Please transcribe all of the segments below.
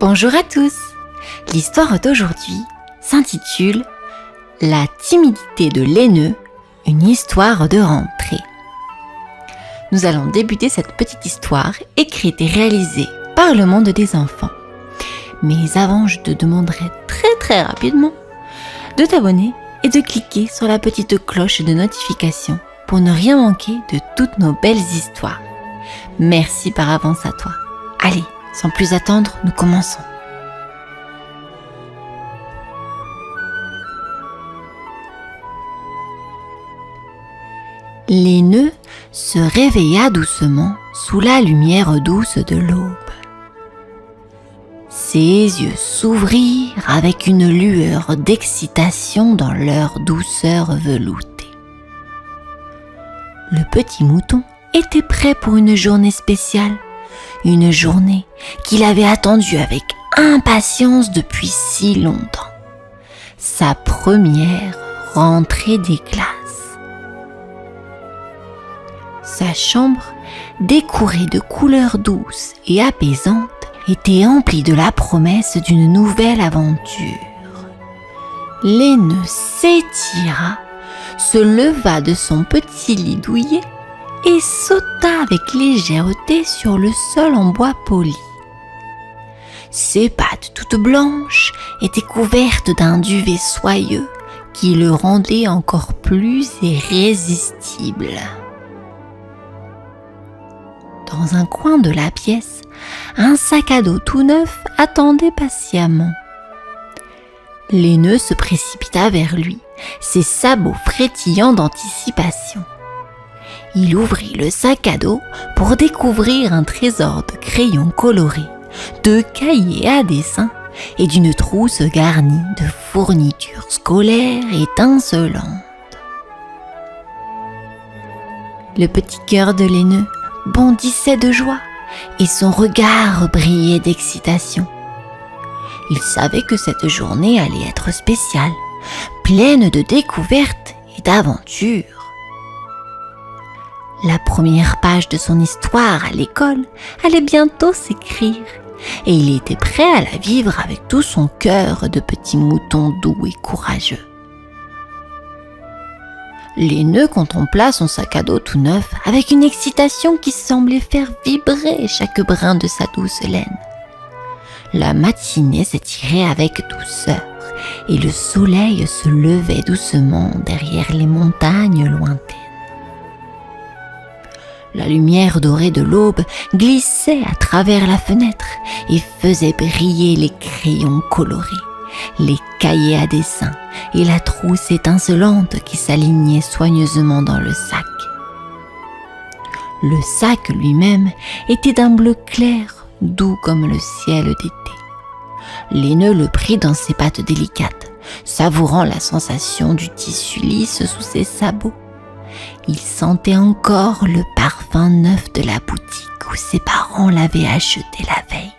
Bonjour à tous. L'histoire d'aujourd'hui s'intitule « La timidité de Laineux, une histoire de rentrée ». Nous allons débuter cette petite histoire écrite et réalisée par le monde des enfants. Mais avant, je te demanderai très rapidement de t'abonner et de cliquer sur la petite cloche de notification pour ne rien manquer de toutes nos belles histoires. Merci par avance à toi. Allez, sans plus attendre, nous commençons. Laineux se réveilla doucement sous la lumière douce de l'aube. Ses yeux s'ouvrirent avec une lueur d'excitation dans leur douceur veloutée. Le petit mouton était prêt pour une journée spéciale, une journée qu'il avait attendue avec impatience depuis si longtemps. Sa première rentrée des classes. Sa chambre, décorée de couleurs douces et apaisantes, était emplie de la promesse d'une nouvelle aventure. Laineux s'étira, se leva de son petit lit douillet et sauta avec légèreté sur le sol en bois poli. Ses pattes toutes blanches étaient couvertes d'un duvet soyeux qui le rendait encore plus irrésistible. Dans un coin de la pièce, un sac à dos tout neuf attendait patiemment. Laineux se précipita vers lui, ses sabots frétillant d'anticipation. Il ouvrit le sac à dos pour découvrir un trésor de crayons colorés, de cahiers à dessin et d'une trousse garnie de fournitures scolaires étincelantes. Le petit cœur de Laineux bondissait de joie et son regard brillait d'excitation. Il savait que cette journée allait être spéciale, pleine de découvertes et d'aventures. La première page de son histoire à l'école allait bientôt s'écrire et il était prêt à la vivre avec tout son cœur de petit mouton doux et courageux. Laineux contempla son sac à dos tout neuf avec une excitation qui semblait faire vibrer chaque brin de sa douce laine. La matinée s'étirait avec douceur et le soleil se levait doucement derrière les montagnes lointaines. La lumière dorée de l'aube glissait à travers la fenêtre et faisait briller les crayons colorés, les cahiers à dessin et la trousse étincelante qui s'alignait soigneusement dans le sac. Le sac lui-même était d'un bleu clair, doux comme le ciel d'été. Laineux le prit dans ses pattes délicates, savourant la sensation du tissu lisse sous ses sabots. Il sentait encore le parfum neuf de la boutique où ses parents l'avaient acheté la veille.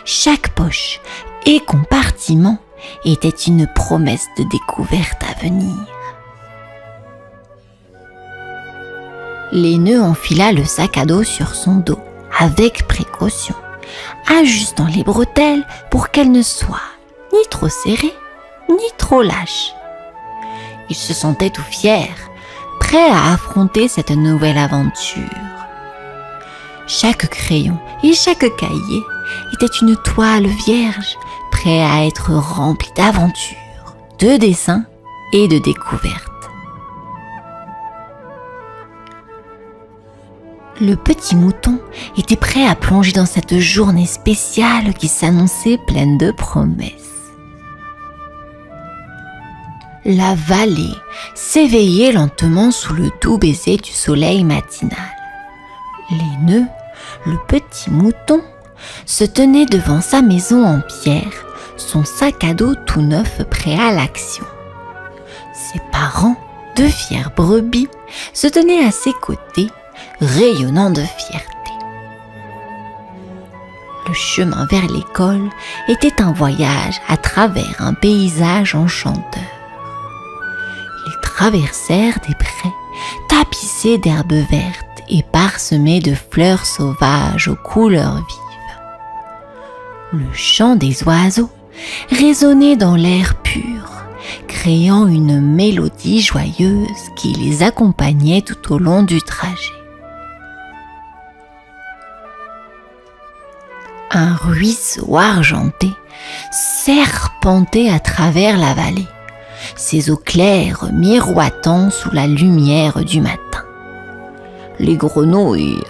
Chaque poche et compartiment était une promesse de découverte à venir. Laineux enfila le sac à dos sur son dos avec précaution, ajustant les bretelles pour qu'elles ne soient ni trop serrées ni trop lâches. Il se sentait tout fier, prêt à affronter cette nouvelle aventure. Chaque crayon et chaque cahier était une toile vierge, prêt à être rempli d'aventures, de dessins et de découvertes. Le petit mouton était prêt à plonger dans cette journée spéciale qui s'annonçait pleine de promesses. La vallée s'éveillait lentement sous le doux baiser du soleil matinal. Laineux, le petit mouton, se tenait devant sa maison en pierre, son sac à dos tout neuf prêt à l'action. Ses parents, de fiers brebis, se tenaient à ses côtés, rayonnant de fierté. Le chemin vers l'école était un voyage à travers un paysage enchanteur. Ils traversèrent des prés tapissés d'herbes vertes et parsemés de fleurs sauvages aux couleurs vives. Le chant des oiseaux résonnait dans l'air pur, créant une mélodie joyeuse qui les accompagnait tout au long du trajet. Un ruisseau argenté serpentait à travers la vallée, ses eaux claires miroitant sous la lumière du matin. Les grenouilles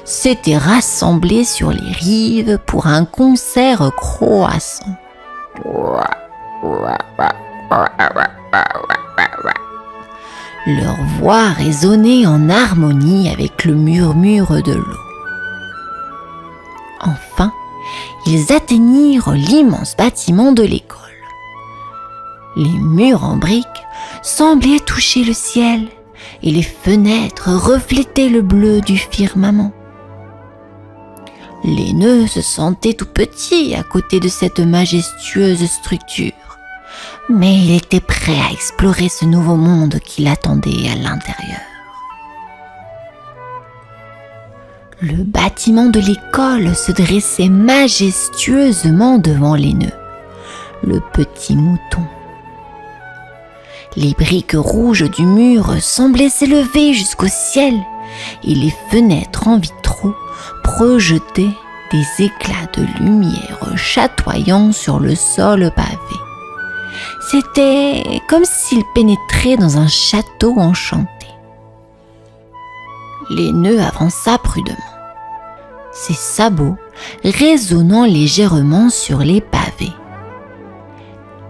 s'étaient rassemblées sur les rives pour un concert croissant. Leur voix résonnait en harmonie avec le murmure de l'eau. Enfin, ils atteignirent l'immense bâtiment de l'école. Les murs en briques semblaient toucher le ciel et les fenêtres reflétaient le bleu du firmament. Laineux se sentait tout petit à côté de cette majestueuse structure, mais il était prêt à explorer ce nouveau monde qui l'attendait à l'intérieur. Le bâtiment de l'école se dressait majestueusement devant Laineux, le petit mouton. Les briques rouges du mur semblaient s'élever jusqu'au ciel et les fenêtres en vitraux projetaient des éclats de lumière chatoyant sur le sol pavé. C'était comme s'il pénétrait dans un château enchanté. Laineux avança prudemment, ses sabots résonnant légèrement sur les pavés.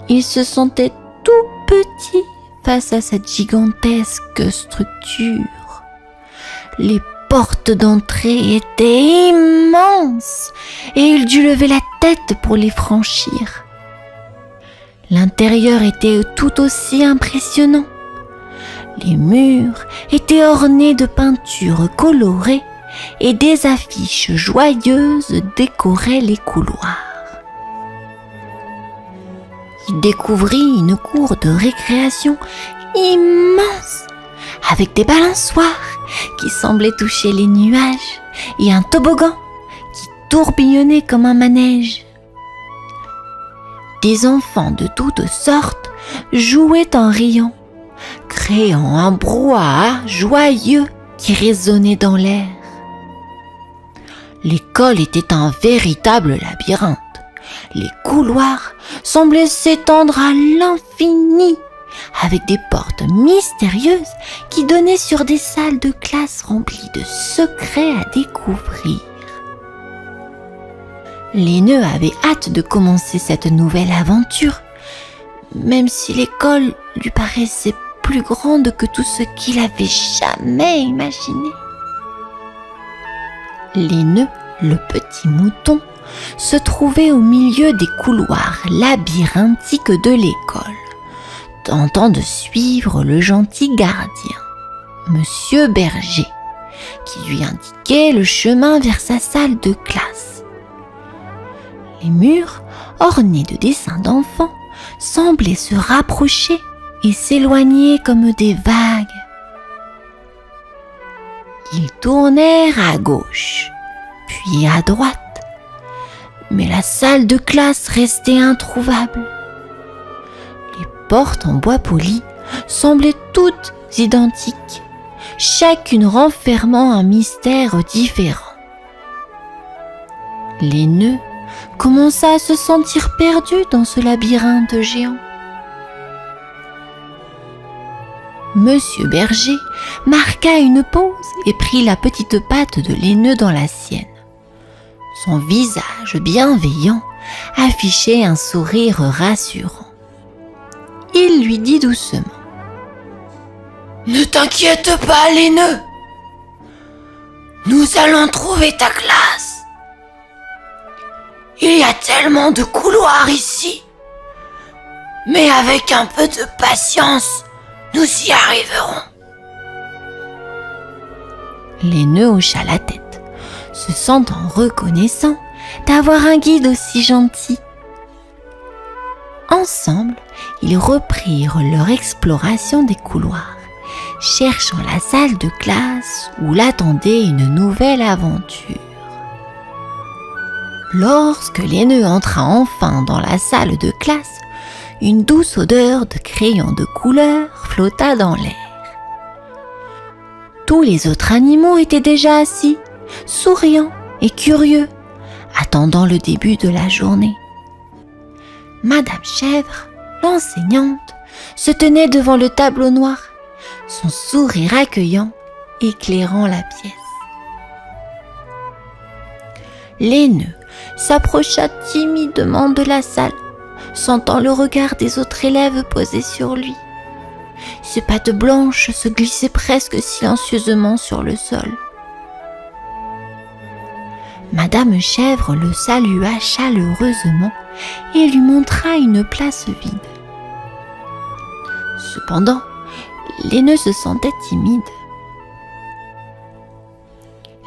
Il se sentait tout petit face à cette gigantesque structure. Les portes d'entrée étaient immenses et il dut lever la tête pour les franchir. L'intérieur était tout aussi impressionnant. Les murs étaient ornés de peintures colorées et des affiches joyeuses décoraient les couloirs. Il découvrit une cour de récréation immense, avec des balançoires qui semblaient toucher les nuages et un toboggan qui tourbillonnait comme un manège. Des enfants de toutes sortes jouaient en riant, créant un brouhaha joyeux qui résonnait dans l'air. L'école était un véritable labyrinthe. Les couloirs semblaient s'étendre à l'infini, avec des portes mystérieuses qui donnaient sur des salles de classe remplies de secrets à découvrir. Laineux avait hâte de commencer cette nouvelle aventure, même si l'école lui paraissait plus grande que tout ce qu'il avait jamais imaginé. Laineux, le petit mouton, se trouvait au milieu des couloirs labyrinthiques de l'école, tentant de suivre le gentil gardien, Monsieur Berger, qui lui indiquait le chemin vers sa salle de classe. Les murs, ornés de dessins d'enfants, semblaient se rapprocher et s'éloigner comme des vagues. Ils tournèrent à gauche, puis à droite, mais la salle de classe restait introuvable. Les portes en bois poli semblaient toutes identiques, chacune renfermant un mystère différent. Laineux commença à se sentir perdu dans ce labyrinthe géant. Monsieur Berger marqua une pause et prit la petite patte de Laineux dans la sienne. Son visage bienveillant affichait un sourire rassurant. Il lui dit doucement : « Ne t'inquiète pas, Laineux. Nous allons trouver ta classe. Il y a tellement de couloirs ici. Mais avec un peu de patience, nous y arriverons. » Laineux hocha la tête, se sentant reconnaissant d'avoir un guide aussi gentil. Ensemble, ils reprirent leur exploration des couloirs, cherchant la salle de classe où l'attendait une nouvelle aventure. Lorsque l'aîneux entra enfin dans la salle de classe, une douce odeur de crayon de couleur flotta dans l'air. Tous les autres animaux étaient déjà assis, souriants et curieux, attendant le début de la journée. Madame Chèvre, l'enseignante, se tenait devant le tableau noir, son sourire accueillant éclairant la pièce. L'aîneux s'approcha timidement de la salle, sentant le regard des autres élèves posé sur lui. Ses pattes blanches se glissaient presque silencieusement sur le sol. Madame Chèvre le salua chaleureusement et lui montra une place vide. Cependant, l'aîneux se sentait timide.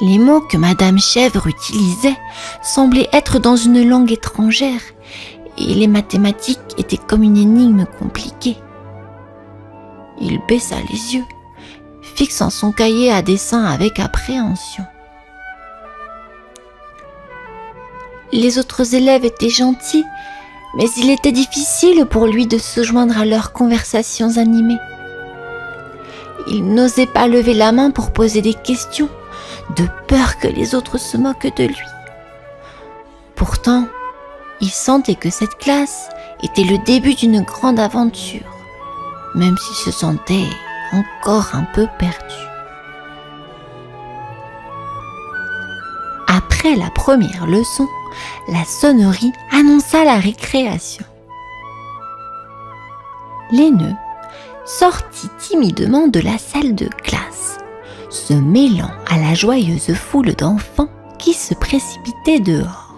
Les mots que Madame Chèvre utilisait semblaient être dans une langue étrangère et les mathématiques étaient comme une énigme compliquée. Il baissa les yeux, fixant son cahier à dessin avec appréhension. Les autres élèves étaient gentils, mais il était difficile pour lui de se joindre à leurs conversations animées. Il n'osait pas lever la main pour poser des questions, de peur que les autres se moquent de lui. Pourtant, il sentait que cette classe était le début d'une grande aventure, même s'il se sentait encore un peu perdu. Après la première leçon, la sonnerie annonça la récréation. L'aîneux sortit timidement de la salle de classe, se mêlant à la joyeuse foule d'enfants qui se précipitaient dehors.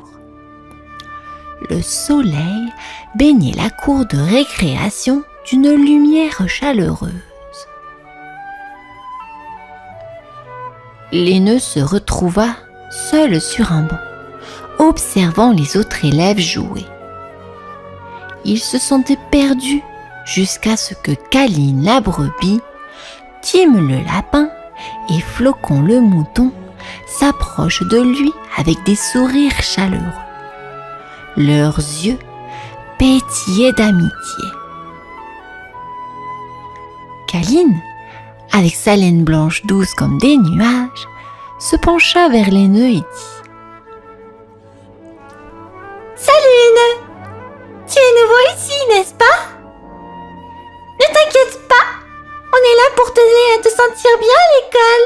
Le soleil baignait la cour de récréation d'une lumière chaleureuse. L'aîneux se retrouva seul sur un banc, observant les autres élèves jouer. Il se sentait perdu jusqu'à ce que Caline la brebis, Tim le lapin et Flocon le mouton s'approchent de lui avec des sourires chaleureux. Leurs yeux pétillaient d'amitié. Caline, avec sa laine blanche douce comme des nuages, se pencha vers l'aîneux et dit: « Salut l'aîneux! Tu es nouveau ici, n'est-ce pas? Ne t'inquiète pas, on est là pour t'aider à te sentir bien à l'école. »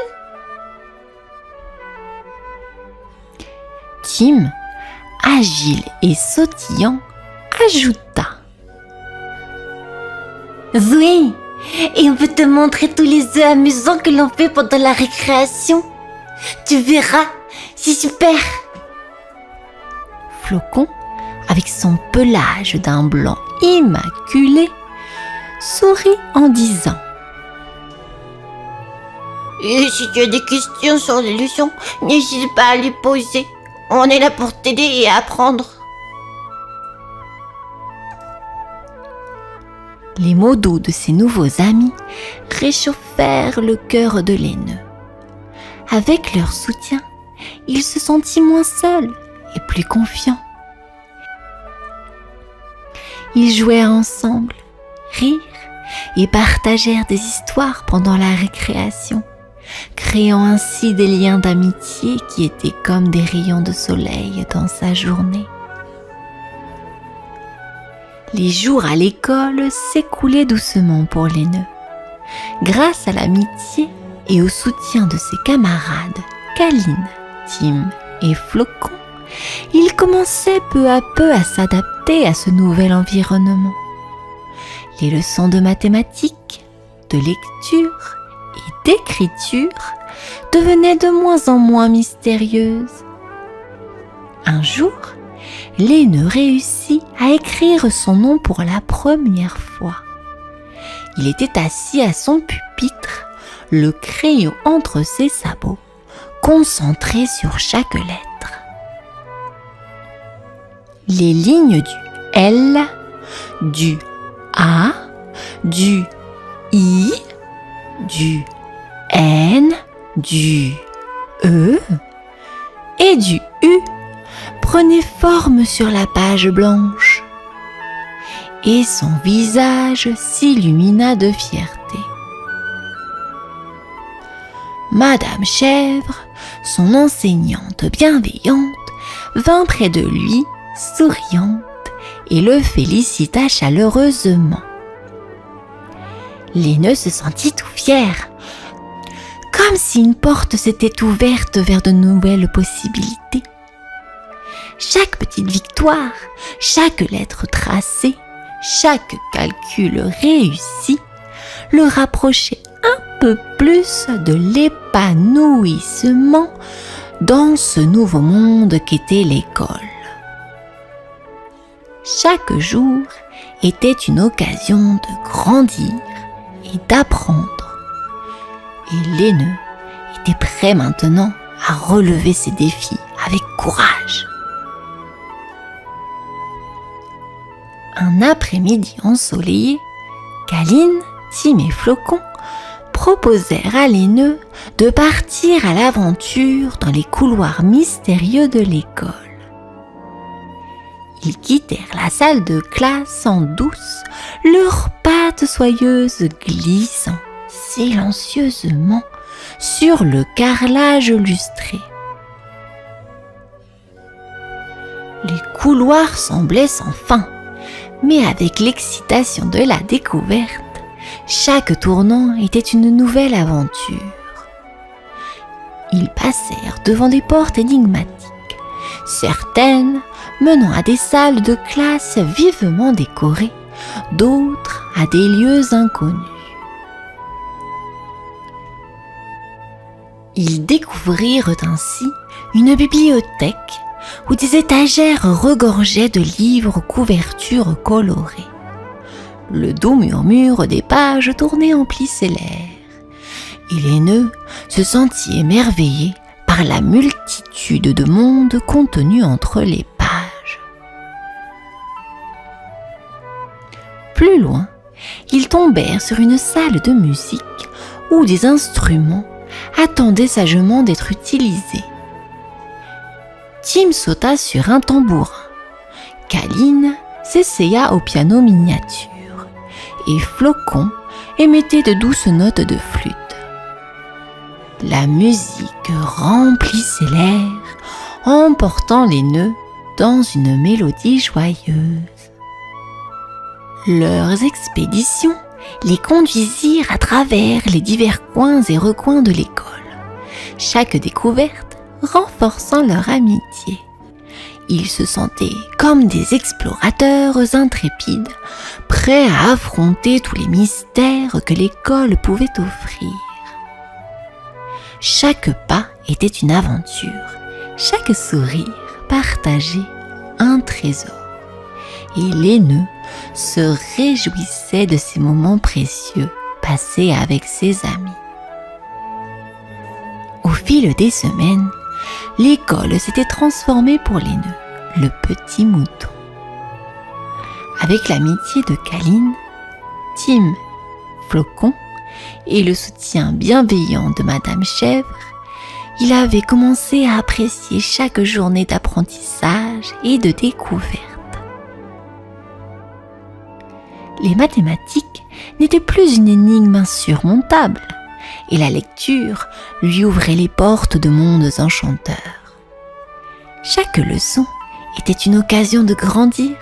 Tim, agile et sautillant, ajouta: « Oui, et on peut te montrer tous les œufs amusants que l'on fait pendant la récréation. Tu verras, c'est super. » Flocon, avec son pelage d'un blanc immaculé, sourit en disant: « Et si tu as des questions sur les leçons, n'hésite pas à les poser. On est là pour t'aider et apprendre. » Les mots doux de ses nouveaux amis réchauffèrent le cœur de l'aîneux. Avec leur soutien, il se sentit moins seul et plus confiant. Ils jouèrent ensemble, rirent et partagèrent des histoires pendant la récréation, créant ainsi des liens d'amitié qui étaient comme des rayons de soleil dans sa journée. Les jours à l'école s'écoulaient doucement pour l'aîneux. Grâce à l'amitié et au soutien de ses camarades, Caline, Tim et Flocon, il commençait peu à peu à s'adapter à ce nouvel environnement. Les leçons de mathématiques, de lecture et d'écriture devenaient de moins en moins mystérieuses. Un jour, l'aîneux réussit à écrire son nom pour la première fois. Il était assis à son pupitre, le crayon entre ses sabots, concentré sur chaque lettre. Les lignes du L, du A, du I, du N, du E et du U prenait forme sur la page blanche et son visage s'illumina de fierté. Madame Chèvre, son enseignante bienveillante, vint près de lui, souriante, et le félicita chaleureusement. Laineux se sentit tout fier, comme si une porte s'était ouverte vers de nouvelles possibilités. Chaque petite victoire, chaque lettre tracée, chaque calcul réussi le rapprochait un peu plus de l'épanouissement dans ce nouveau monde qu'était l'école. Chaque jour était une occasion de grandir et d'apprendre. Et Laineux était prêt maintenant à relever ses défis avec courage. Un après-midi ensoleillé, Caline, Tim et Flocon proposèrent à Laineux de partir à l'aventure dans les couloirs mystérieux de l'école. Ils quittèrent la salle de classe en douce, leurs pattes soyeuses glissant silencieusement sur le carrelage lustré. Les couloirs semblaient sans fin, mais avec l'excitation de la découverte, chaque tournant était une nouvelle aventure. Ils passèrent devant des portes énigmatiques, certaines menant à des salles de classe vivement décorées, d'autres à des lieux inconnus. Ils découvrirent ainsi une bibliothèque où des étagères regorgeaient de livres aux couvertures colorées. Le doux murmure des pages tournées emplissait l'air, et Laineux se sentit émerveillé par la multitude de monde contenu entre les pages. Plus loin, ils tombèrent sur une salle de musique où des instruments attendaient sagement d'être utilisés. Tim sauta sur un tambourin, Caline s'essaya au piano miniature, et Flocon émettait de douces notes de flûte. La musique remplissait l'air, emportant Laineux dans une mélodie joyeuse. Leurs expéditions les conduisirent à travers les divers coins et recoins de l'école, chaque découverte renforçant leur amitié. Ils se sentaient comme des explorateurs intrépides, prêts à affronter tous les mystères que l'école pouvait offrir. Chaque pas était une aventure, chaque sourire partageait un trésor. Et Laineux se réjouissait de ces moments précieux passés avec ses amis. Au fil des semaines, l'école s'était transformée pour Laineux, le petit mouton. Avec l'amitié de Caline, Tim, Flocon et le soutien bienveillant de Madame Chèvre, il avait commencé à apprécier chaque journée d'apprentissage et de découverte. Les mathématiques n'étaient plus une énigme insurmontable, et la lecture lui ouvrait les portes de mondes enchanteurs. Chaque leçon était une occasion de grandir,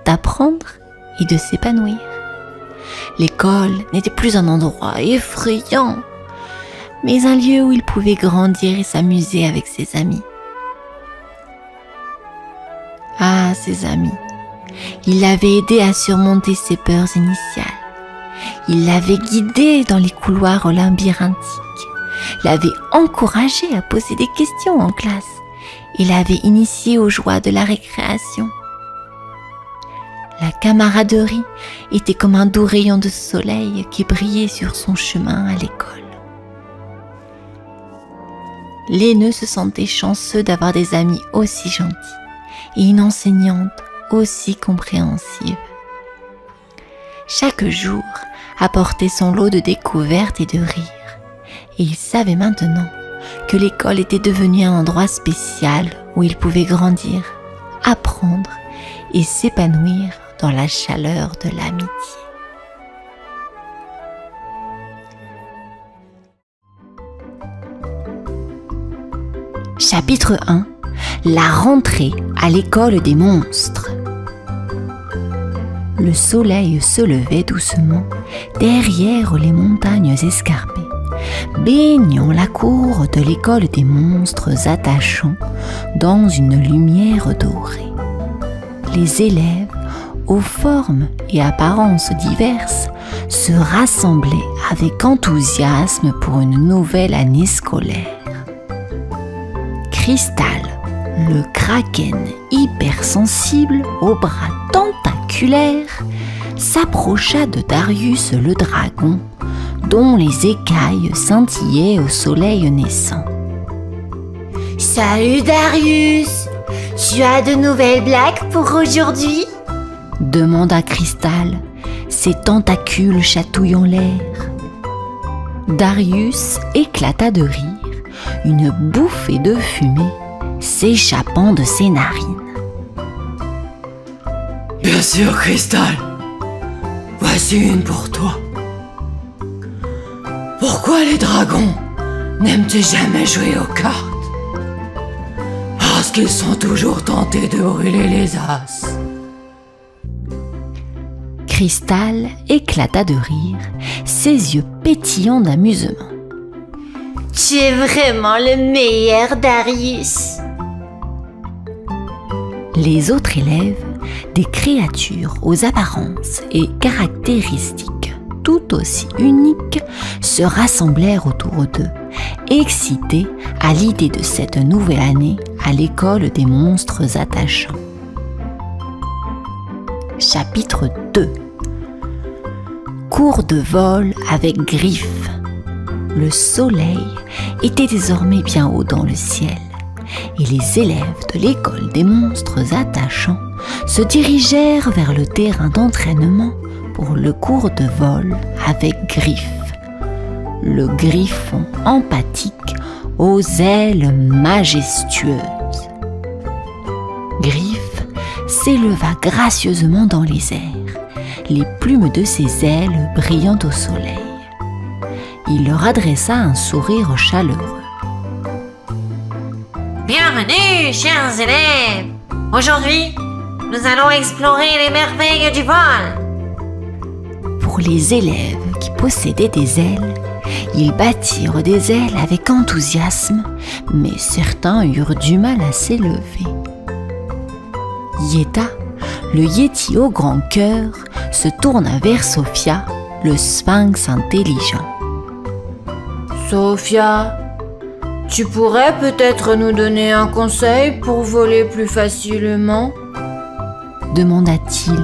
d'apprendre et de s'épanouir. L'école n'était plus un endroit effrayant, mais un lieu où il pouvait grandir et s'amuser avec ses amis. Ah, ses amis! Il l'avait aidé à surmonter ses peurs initiales. Il l'avait guidé dans les couloirs labyrinthiques, l'avait encouragé à poser des questions en classe et l'avait initié aux joies de la récréation. La camaraderie était comme un doux rayon de soleil qui brillait sur son chemin à l'école. Laineux se sentait chanceux d'avoir des amis aussi gentils et une enseignante aussi compréhensive. Chaque jour apportait son lot de découvertes et de rires, et il savait maintenant que l'école était devenue un endroit spécial où il pouvait grandir, apprendre et s'épanouir dans la chaleur de l'amitié. Chapitre 1. La rentrée à l'école des monstres. Le soleil se levait doucement derrière les montagnes escarpées, baignant la cour de l'école des monstres attachants dans une lumière dorée. Les élèves, aux formes et apparences diverses, se rassemblaient avec enthousiasme pour une nouvelle année scolaire. Cristal, le kraken hypersensible aux bras tentaculaires, s'approcha de Darius le dragon, dont les écailles scintillaient au soleil naissant. « Salut Darius, tu as de nouvelles blagues pour aujourd'hui ?» demanda Cristal, ses tentacules chatouillant l'air. Darius éclata de rire, une bouffée de fumée s'échappant de ses narines. « Bien sûr, Cristal, voici une pour toi. Pourquoi les dragons n'aiment-ils jamais jouer aux cartes? Parce qu'ils sont toujours tentés de brûler les as. » Cristal éclata de rire, ses yeux pétillants d'amusement. « Tu es vraiment le meilleur, Darius !» Les autres élèves, des créatures aux apparences et caractéristiques tout aussi uniques, se rassemblèrent autour d'eux, excités à l'idée de cette nouvelle année à l'école des monstres attachants. Chapitre 2. Cours de vol avec Griffe. Le soleil était désormais bien haut dans le ciel, et les élèves de l'école des monstres attachants se dirigèrent vers le terrain d'entraînement pour le cours de vol avec Griffe, le griffon empathique aux ailes majestueuses. Griffe s'éleva gracieusement dans les airs, les plumes de ses ailes brillant au soleil. Il leur adressa un sourire chaleureux. « Bienvenue, chers élèves! Aujourd'hui, nous allons explorer les merveilles du vol! » Pour les élèves qui possédaient des ailes, ils bâtirent des ailes avec enthousiasme, mais certains eurent du mal à s'élever. Yeta, le Yéti au grand cœur, se tourna vers Sophia, le sphinx intelligent. « Sophia, tu pourrais peut-être nous donner un conseil pour voler plus facilement ?» demanda-t-il,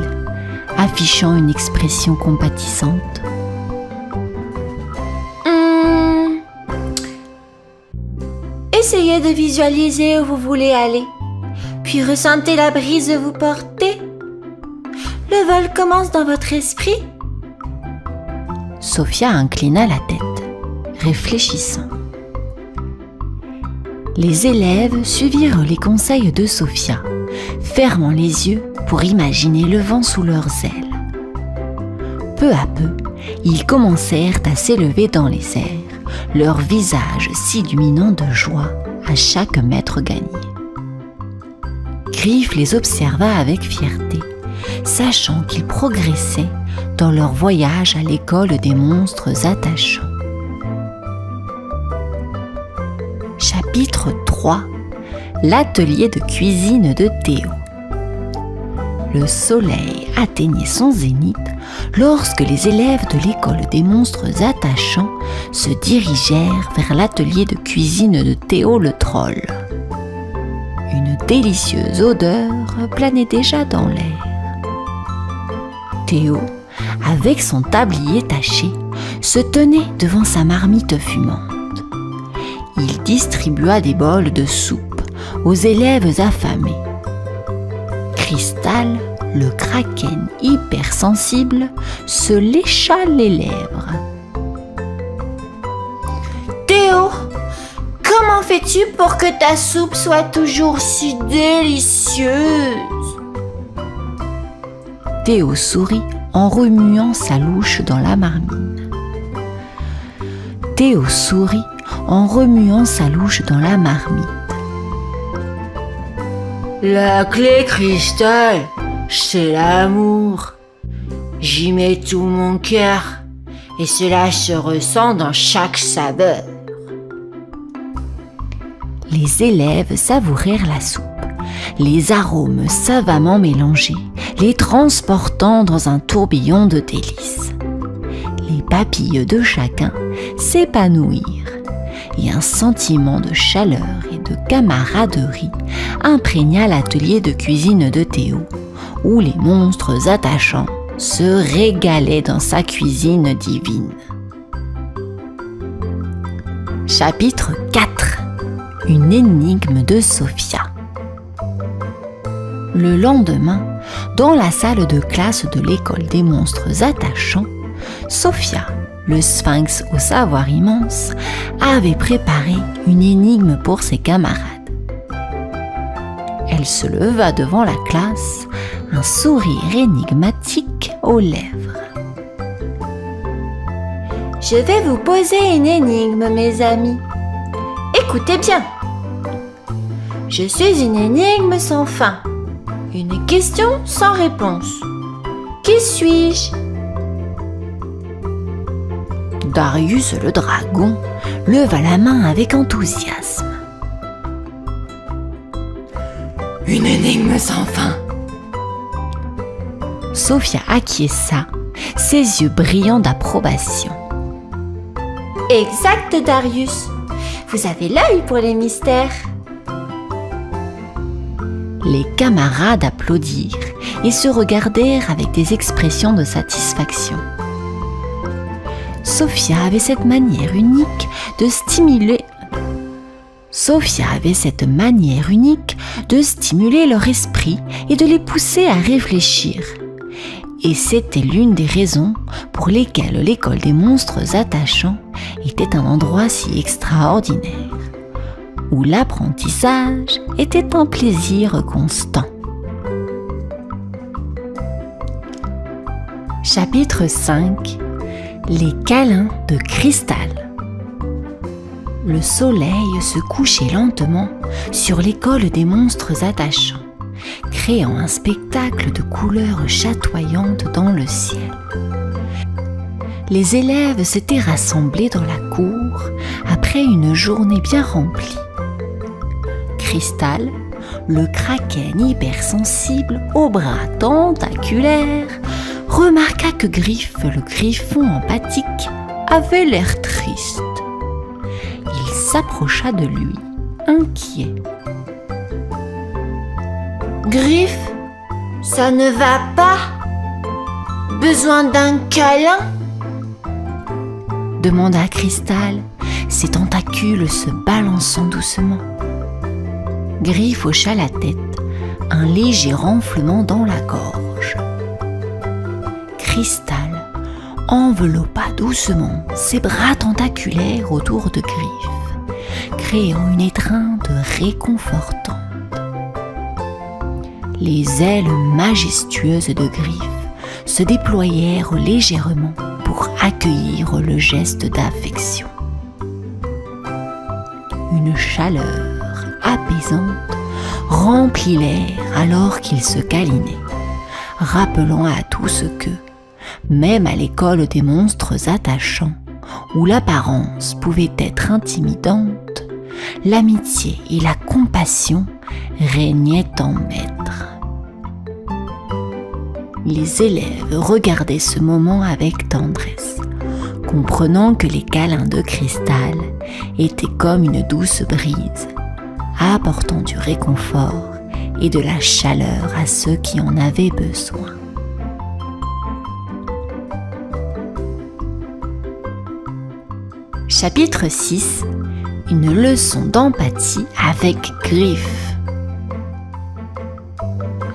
affichant une expression compatissante. Essayez de visualiser où vous voulez aller, puis ressentez la brise vous porter. Le vol commence dans votre esprit. Sophia inclina la tête, réfléchissant. Les élèves suivirent les conseils de Sophia, fermant les yeux pour imaginer le vent sous leurs ailes. Peu à peu, ils commencèrent à s'élever dans les airs, leurs visages s'illuminant de joie à chaque mètre gagné. Griffe les observa avec fierté, sachant qu'ils progressaient dans leur voyage à l'école des monstres attachants. Chapitre 3. L'atelier de cuisine de Théo. Le soleil atteignait son zénith lorsque les élèves de l'école des monstres attachants se dirigèrent vers l'atelier de cuisine de Théo le troll. Une délicieuse odeur planait déjà dans l'air. Théo, avec son tablier taché, se tenait devant sa marmite fumante. Il distribua des bols de soupe aux élèves affamés. Cristal, le kraken hypersensible, se lécha les lèvres. Théo, comment fais-tu pour que ta soupe soit toujours si délicieuse? Théo sourit en remuant sa louche dans la marmite. Théo sourit en remuant sa louche dans la marmite. La clé, Cristal, c'est l'amour. J'y mets tout mon cœur et cela se ressent dans chaque saveur. Les élèves savourèrent la soupe, les arômes savamment mélangés, les transportant dans un tourbillon de délices. Les papilles de chacun s'épanouirent et un sentiment de chaleur et de camaraderie imprégna l'atelier de cuisine de Théo, où les monstres attachants se régalaient dans sa cuisine divine. Chapitre 4. Une énigme de Sophia. Le lendemain, dans la salle de classe de l'école des monstres attachants, Sophia, le sphinx au savoir immense, avait préparé une énigme pour ses camarades. Elle se leva devant la classe, un sourire énigmatique aux lèvres. Je vais vous poser une énigme, mes amis. Écoutez bien. Je suis une énigme sans fin. Une question sans réponse. Qui suis-je? Darius le dragon leva la main avec enthousiasme. Une énigme sans fin. Sophia acquiesça, ses yeux brillants d'approbation. Exact, Darius. Vous avez l'œil pour les mystères. Les camarades applaudirent et se regardèrent avec des expressions de satisfaction. Sophia avait cette manière unique de stimuler leur esprit et de les pousser à réfléchir. Et c'était l'une des raisons pour lesquelles l'école des monstres attachants était un endroit si extraordinaire, où l'apprentissage était un plaisir constant. Chapitre 5. Les câlins de Cristal. Le soleil se couchait lentement sur l'école des monstres attachants, créant un spectacle de couleurs chatoyantes dans le ciel. Les élèves s'étaient rassemblés dans la cour après une journée bien remplie. Cristal, le kraken hypersensible aux bras tentaculaires, remarqua que Griffe, le griffon empathique, avait l'air triste. Il s'approcha de lui, inquiet. Griffe, ça ne va pas? Besoin d'un câlin? Demanda Cristal, ses tentacules se balançant doucement. Griffe hocha la tête, un léger renflement dans la gorge. Cristal enveloppa doucement ses bras tentaculaires autour de Griffe, créant une étreinte réconfortante. Les ailes majestueuses de Griffe se déployèrent légèrement pour accueillir le geste d'affection. Une chaleur apaisante remplit l'air alors qu'ils se câlinaient, rappelant à tous que, même à l'école des monstres attachants, où l'apparence pouvait être intimidante, l'amitié et la compassion régnaient en maître. Les élèves regardaient ce moment avec tendresse, comprenant que les câlins de Cristal étaient comme une douce brise, apportant du réconfort et de la chaleur à ceux qui en avaient besoin. Chapitre 6. Une leçon d'empathie avec Griffe.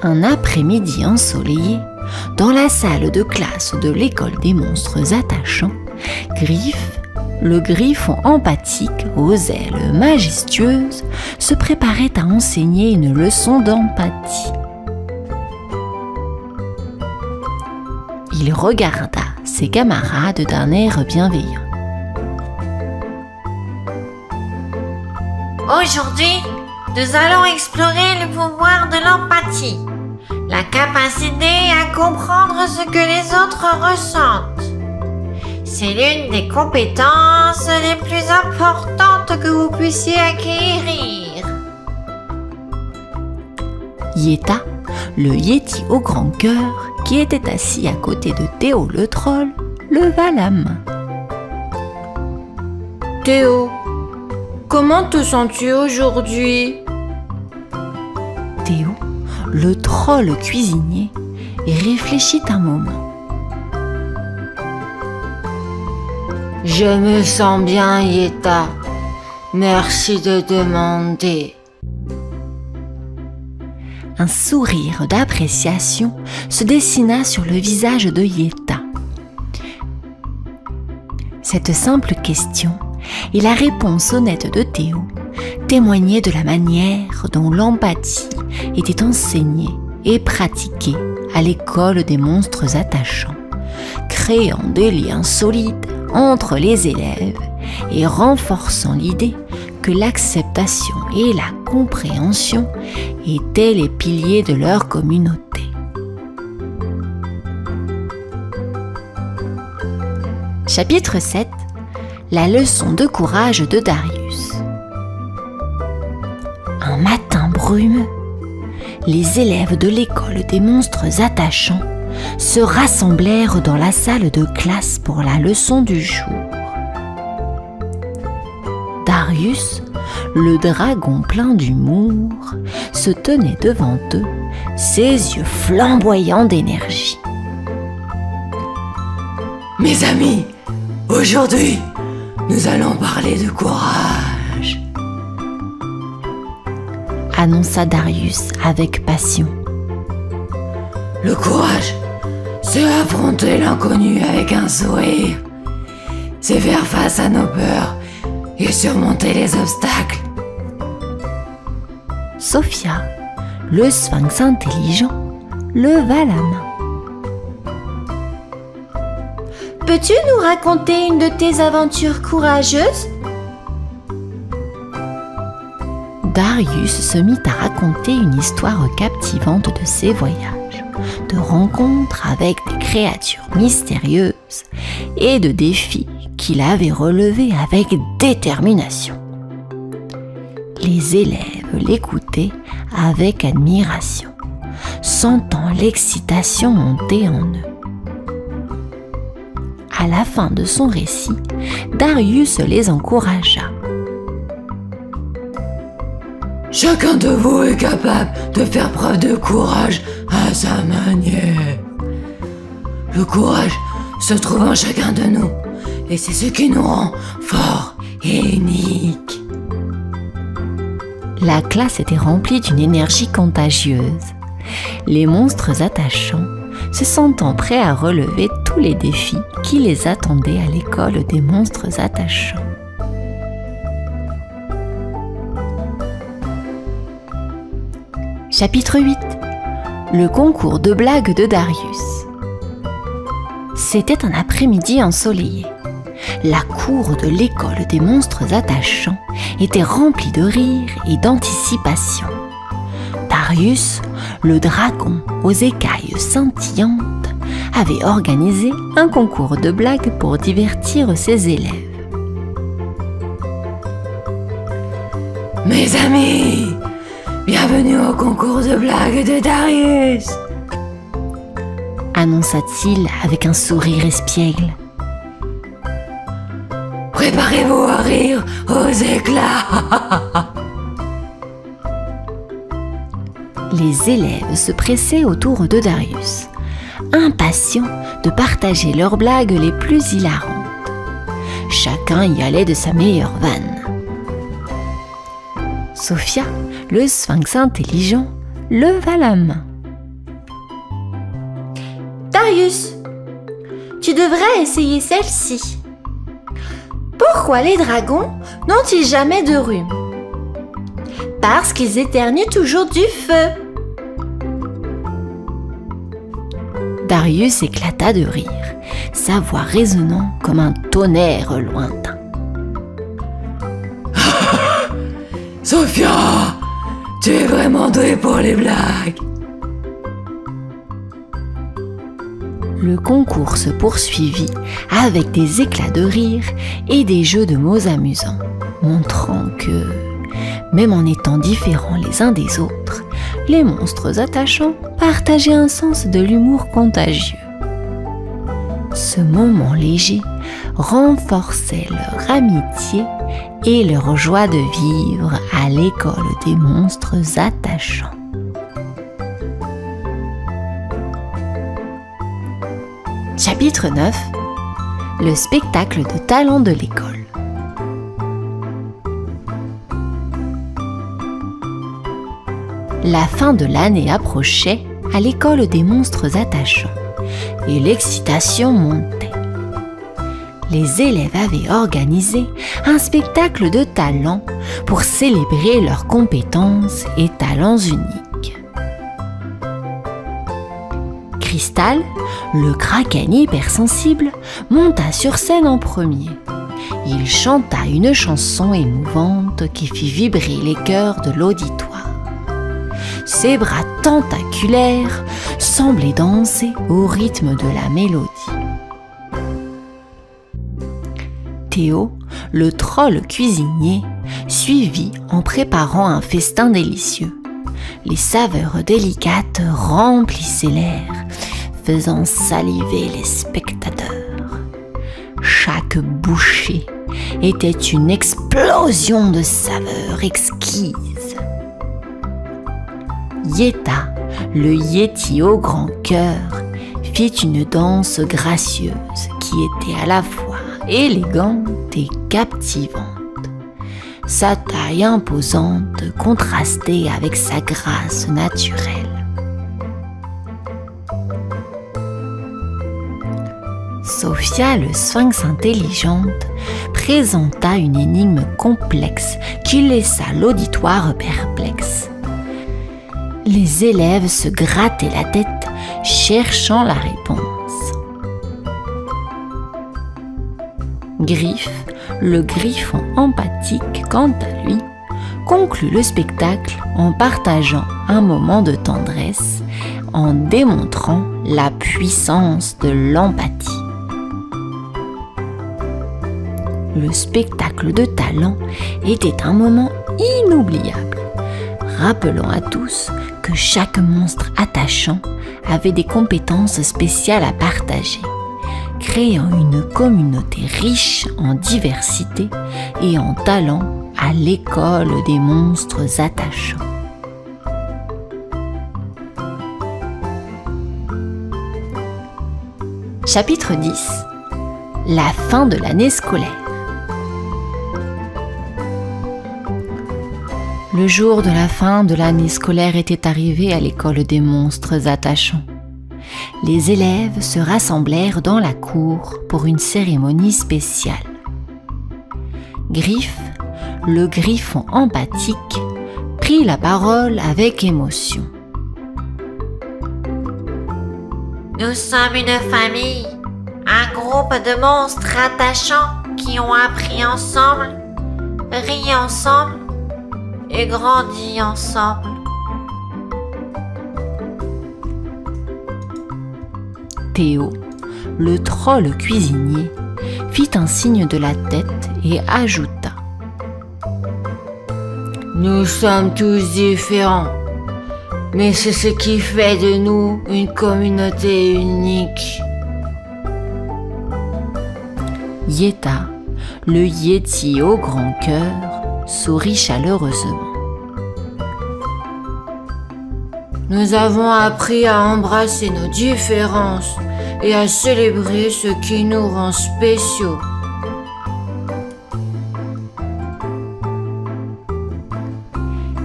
Un après-midi ensoleillé, dans la salle de classe de l'école des monstres attachants, Griffe, le griffon empathique aux ailes majestueuses se préparait à enseigner une leçon d'empathie. Il regarda ses camarades d'un air bienveillant. Aujourd'hui, nous allons explorer le pouvoir de l'empathie, la capacité à comprendre ce que les autres ressentent. C'est l'une des compétences les plus importantes que vous puissiez acquérir. Yéta, le Yéti au grand cœur, qui était assis à côté de Théo le troll, leva la main. Théo, comment te sens-tu aujourd'hui? Théo, le troll cuisinier, réfléchit un moment. Je me sens bien, Yéta. Merci de demander. Un sourire d'appréciation se dessina sur le visage de Yéta. Cette simple question et la réponse honnête de Théo témoignaient de la manière dont l'empathie était enseignée et pratiquée à l'école des monstres attachants, créant des liens solides entre les élèves et renforçant l'idée que l'acceptation et la compréhension étaient les piliers de leur communauté. Chapitre 7. La leçon de courage de Darius. Un matin brumeux, les élèves de l'école des monstres attachants se rassemblèrent dans la salle de classe pour la leçon du jour. Darius, le dragon plein d'humour, se tenait devant eux, ses yeux flamboyants d'énergie. Mes amis, aujourd'hui, nous allons parler de courage, annonça Darius avec passion. Le courage, c'est affronter l'inconnu avec un sourire. C'est faire face à nos peurs et surmonter les obstacles. Sophia, le sphinx intelligent, leva la main. Peux-tu nous raconter une de tes aventures courageuses? Darius se mit à raconter une histoire captivante de ses voyages, de rencontres avec des créatures mystérieuses et de défis qu'il avait relevés avec détermination. Les élèves l'écoutaient avec admiration, sentant l'excitation monter en eux. À la fin de son récit, Darius les encouragea. Chacun de vous est capable de faire preuve de courage à sa manière. Le courage se trouve en chacun de nous et c'est ce qui nous rend forts et uniques. La classe était remplie d'une énergie contagieuse. Les monstres attachants, se sentant prêts à relever tous les défis qui les attendaient à l'école des monstres attachants. Chapitre 8. Le concours de blagues de Darius. C'était un après-midi ensoleillé. La cour de l'école des monstres attachants était remplie de rires et d'anticipation. Darius, le dragon aux écailles scintillantes, avait organisé un concours de blagues pour divertir ses élèves. Mes amis, bienvenue au concours de blagues de Darius, annonça-t-il avec un sourire espiègle. Préparez-vous à rire aux éclats. Les élèves se pressaient autour de Darius, impatients de partager leurs blagues les plus hilarantes. Chacun y allait de sa meilleure vanne. Sophia, le sphinx intelligent, leva la main. Darius, tu devrais essayer celle-ci. Pourquoi les dragons n'ont-ils jamais de rhume? Parce qu'ils éternuent toujours du feu. Darius éclata de rire, sa voix résonnant comme un tonnerre lointain. Sophia, tu es vraiment douée pour les blagues. Le concours se poursuivit avec des éclats de rire et des jeux de mots amusants, montrant que, même en étant différents les uns des autres, les monstres attachants partageaient un sens de l'humour contagieux. Ce moment léger renforçait leur amitié et leur joie de vivre à l'école des monstres attachants. Chapitre 9. Le spectacle de talent de l'école. La fin de l'année approchait à l'école des monstres attachants et l'excitation montait. Les élèves avaient organisé un spectacle de talent pour célébrer leurs compétences et talents uniques. Cristal, le kraken hypersensible, monta sur scène en premier. Il chanta une chanson émouvante qui fit vibrer les cœurs de l'auditoire. Ses bras tentaculaires semblaient danser au rythme de la mélodie. Théo, le troll cuisinier, suivit en préparant un festin délicieux. Les saveurs délicates remplissaient l'air, faisant saliver les spectateurs. Chaque bouchée était une explosion de saveurs exquises. Yeta, le yéti au grand cœur, fit une danse gracieuse qui était à la fois élégante et captivante. Sa taille imposante contrastait avec sa grâce naturelle. Sophia, le sphinx intelligente, présenta une énigme complexe qui laissa l'auditoire perplexe. Les élèves se grattaient la tête, cherchant la réponse. Griffe, le griffon empathique, quant à lui, conclut le spectacle en partageant un moment de tendresse, en démontrant la puissance de l'empathie. Le spectacle de talent était un moment inoubliable, rappelant à tous que chaque monstre attachant avait des compétences spéciales à partager, créant une communauté riche en diversité et en talent à l'école des monstres attachants. Chapitre 10. La fin de l'année scolaire. Le jour de la fin de l'année scolaire était arrivé à l'école des monstres attachants. Les élèves se rassemblèrent dans la cour pour une cérémonie spéciale. Griffe, le griffon empathique, prit la parole avec émotion. Nous sommes une famille, un groupe de monstres attachants qui ont appris ensemble, ri ensemble et grandi ensemble. Théo, le troll cuisinier, fit un signe de la tête et ajouta. Nous sommes tous différents, mais c'est ce qui fait de nous une communauté unique. Yeta, le yéti au grand cœur, sourit chaleureusement. Nous avons appris à embrasser nos différences et à célébrer ce qui nous rend spéciaux.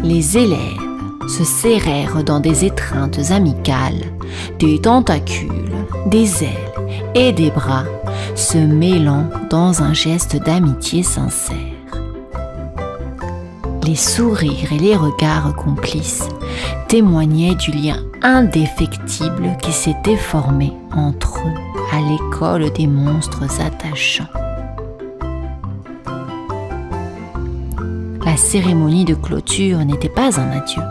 Les élèves se serrèrent dans des étreintes amicales, des tentacules, des ailes et des bras se mêlant dans un geste d'amitié sincère. Les sourires et les regards complices témoignaient du lien indéfectible qui s'était formé entre eux à l'école des monstres attachants. La cérémonie de clôture n'était pas un adieu,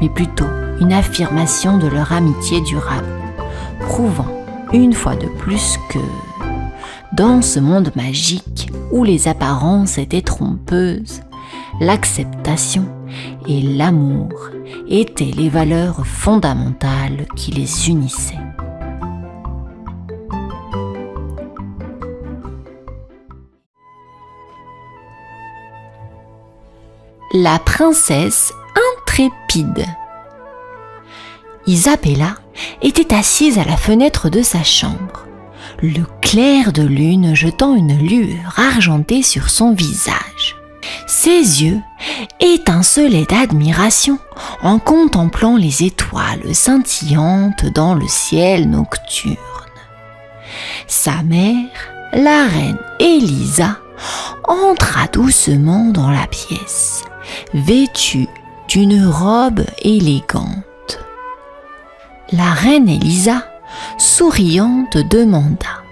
mais plutôt une affirmation de leur amitié durable, prouvant une fois de plus que, dans ce monde magique où les apparences étaient trompeuses, l'acceptation et l'amour étaient les valeurs fondamentales qui les unissaient. La princesse intrépide. Isabella était assise à la fenêtre de sa chambre, le clair de lune jetant une lueur argentée sur son visage. Ses yeux étincelaient d'admiration en contemplant les étoiles scintillantes dans le ciel nocturne. Sa mère, la reine Elisa, entra doucement dans la pièce, vêtue d'une robe élégante. La reine Elisa, souriante, demanda :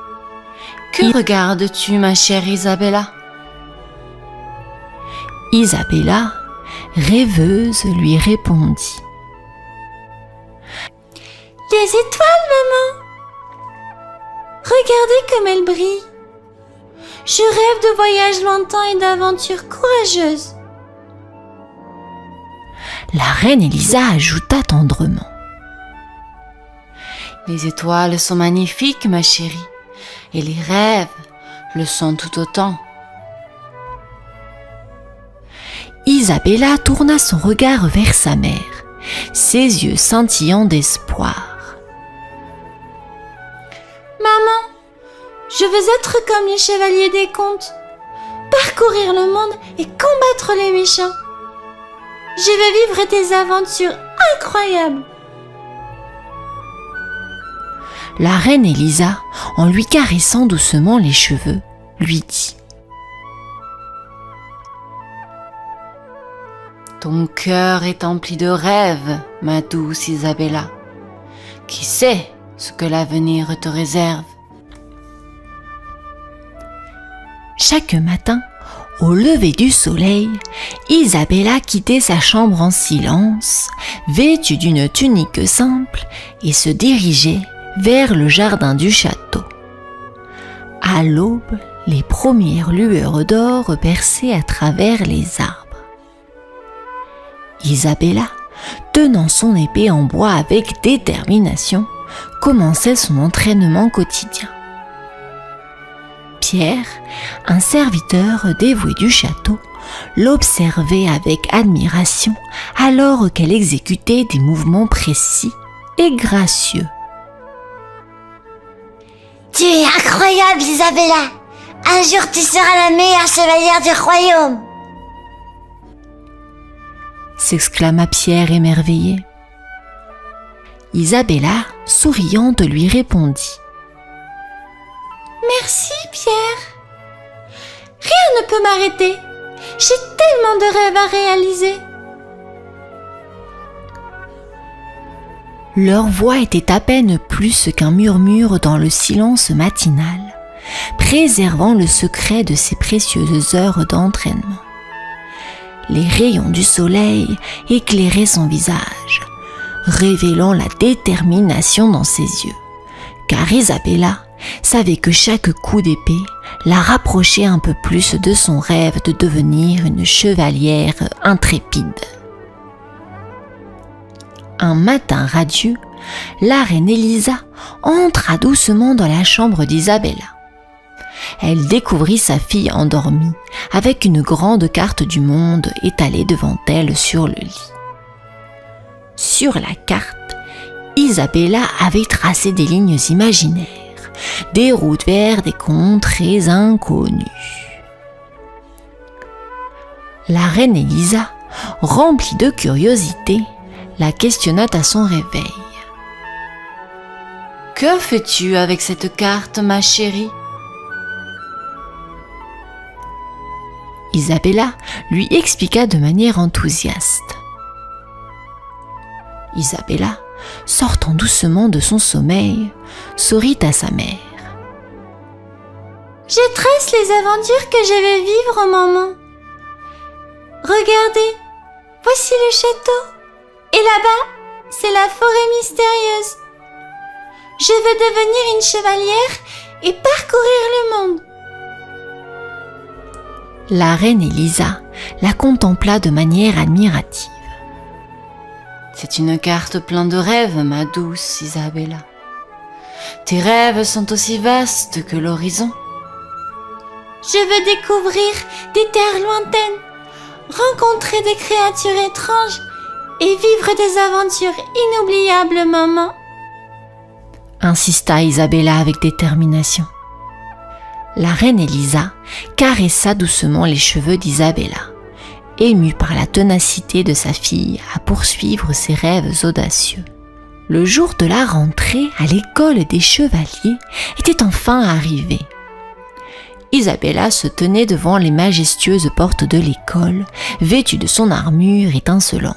« Que regardes-tu, ma chère Isabella ?» Isabella, rêveuse, lui répondit : « Les étoiles, maman! Regardez comme elles brillent! Je rêve de voyages lointains et d'aventures courageuses. » La reine Elisa ajouta tendrement : « Les étoiles sont magnifiques, ma chérie, et les rêves le sont tout autant. » Isabella tourna son regard vers sa mère, ses yeux scintillants d'espoir. « Maman, je veux être comme les chevaliers des contes, parcourir le monde et combattre les méchants. Je veux vivre des aventures incroyables. » La reine Elisa, en lui caressant doucement les cheveux, lui dit : « Ton cœur est empli de rêves, ma douce Isabella. Qui sait ce que l'avenir te réserve ? » Chaque matin, au lever du soleil, Isabella quittait sa chambre en silence, vêtue d'une tunique simple, et se dirigeait vers le jardin du château. À l'aube, les premières lueurs d'or perçaient à travers les arbres. Isabella, tenant son épée en bois avec détermination, commençait son entraînement quotidien. Pierre, un serviteur dévoué du château, l'observait avec admiration alors qu'elle exécutait des mouvements précis et gracieux. « Tu es incroyable, Isabella! Un jour tu seras la meilleure chevalière du royaume !» s'exclama Pierre émerveillé. Isabella, souriante, lui répondit : « Merci, Pierre. Rien ne peut m'arrêter. J'ai tellement de rêves à réaliser. » Leur voix était à peine plus qu'un murmure dans le silence matinal, préservant le secret de ces précieuses heures d'entraînement. Les rayons du soleil éclairaient son visage, révélant la détermination dans ses yeux, car Isabella savait que chaque coup d'épée la rapprochait un peu plus de son rêve de devenir une chevalière intrépide. Un matin radieux, la reine Elisa entra doucement dans la chambre d'Isabella. Elle découvrit sa fille endormie, avec une grande carte du monde étalée devant elle sur le lit. Sur la carte, Isabella avait tracé des lignes imaginaires, des routes vers des contrées inconnues. La reine Elisa, remplie de curiosité, la questionna à son réveil. « Que fais-tu avec cette carte, ma chérie ? Isabella lui expliqua de manière enthousiaste. Isabella, sortant doucement de son sommeil, sourit à sa mère. Je trace les aventures que je vais vivre, maman. Regardez, voici le château. Et là-bas, c'est la forêt mystérieuse. Je veux devenir une chevalière et parcourir le monde. La reine Elisa la contempla de manière admirative. C'est une carte pleine de rêves, ma douce Isabella. Tes rêves sont aussi vastes que l'horizon. Je veux découvrir des terres lointaines, rencontrer des créatures étranges et vivre des aventures inoubliables, maman. Insista Isabella avec détermination. La reine Elisa caressa doucement les cheveux d'Isabella, émue par la ténacité de sa fille à poursuivre ses rêves audacieux. Le jour de la rentrée à l'école des chevaliers était enfin arrivé. Isabella se tenait devant les majestueuses portes de l'école, vêtue de son armure étincelante.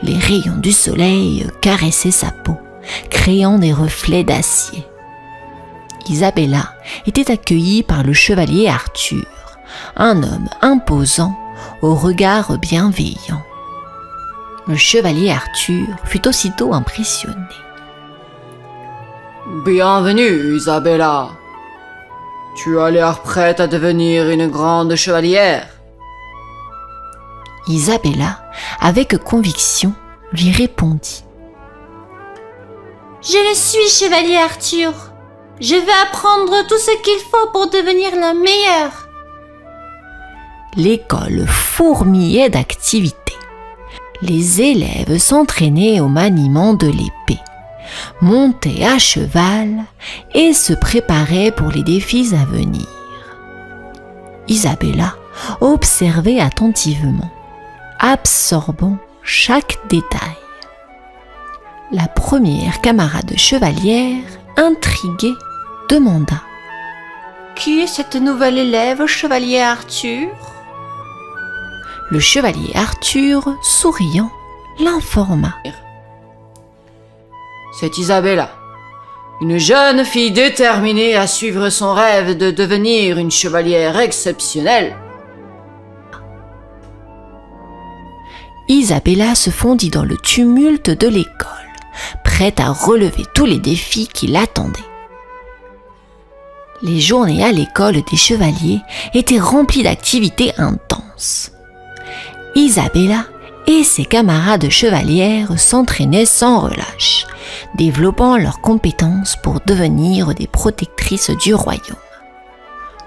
Les rayons du soleil caressaient sa peau, créant des reflets d'acier. Isabella était accueillie par le chevalier Arthur, un homme imposant au regard bienveillant. Le chevalier Arthur fut aussitôt impressionné. « Bienvenue, Isabella. Tu as l'air prête à devenir une grande chevalière. » Isabella, avec conviction, lui répondit. « Je le suis, chevalier Arthur. Je veux apprendre tout ce qu'il faut pour devenir la meilleure. » L'école fourmillait d'activités. Les élèves s'entraînaient au maniement de l'épée, montaient à cheval et se préparaient pour les défis à venir. Isabella observait attentivement, absorbant chaque détail. La première camarade chevalière, intriguée, demanda : « Qui est cette nouvelle élève, chevalier Arthur ?» Le chevalier Arthur, souriant, l'informa. « C'est Isabella, une jeune fille déterminée à suivre son rêve de devenir une chevalière exceptionnelle. » Isabella se fondit dans le tumulte de l'école, prête à relever tous les défis qui l'attendaient. Les journées à l'école des chevaliers étaient remplies d'activités intenses. Isabella et ses camarades chevalières s'entraînaient sans relâche, développant leurs compétences pour devenir des protectrices du royaume.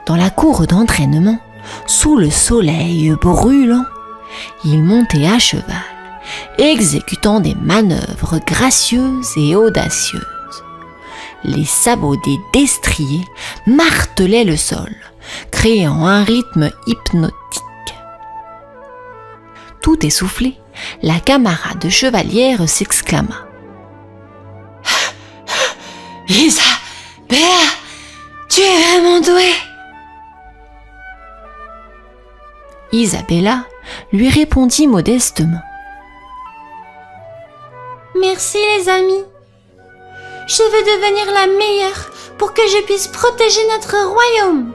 Dans la cour d'entraînement, sous le soleil brûlant, ils montaient à cheval, exécutant des manœuvres gracieuses et audacieuses. Les sabots des destriers martelaient le sol, créant un rythme hypnotique. Tout essoufflée, la camarade chevalière s'exclama. « Isabella, tu es vraiment douée !» Isabella lui répondit modestement. « Merci les amis. Je veux devenir la meilleure pour que je puisse protéger notre royaume. »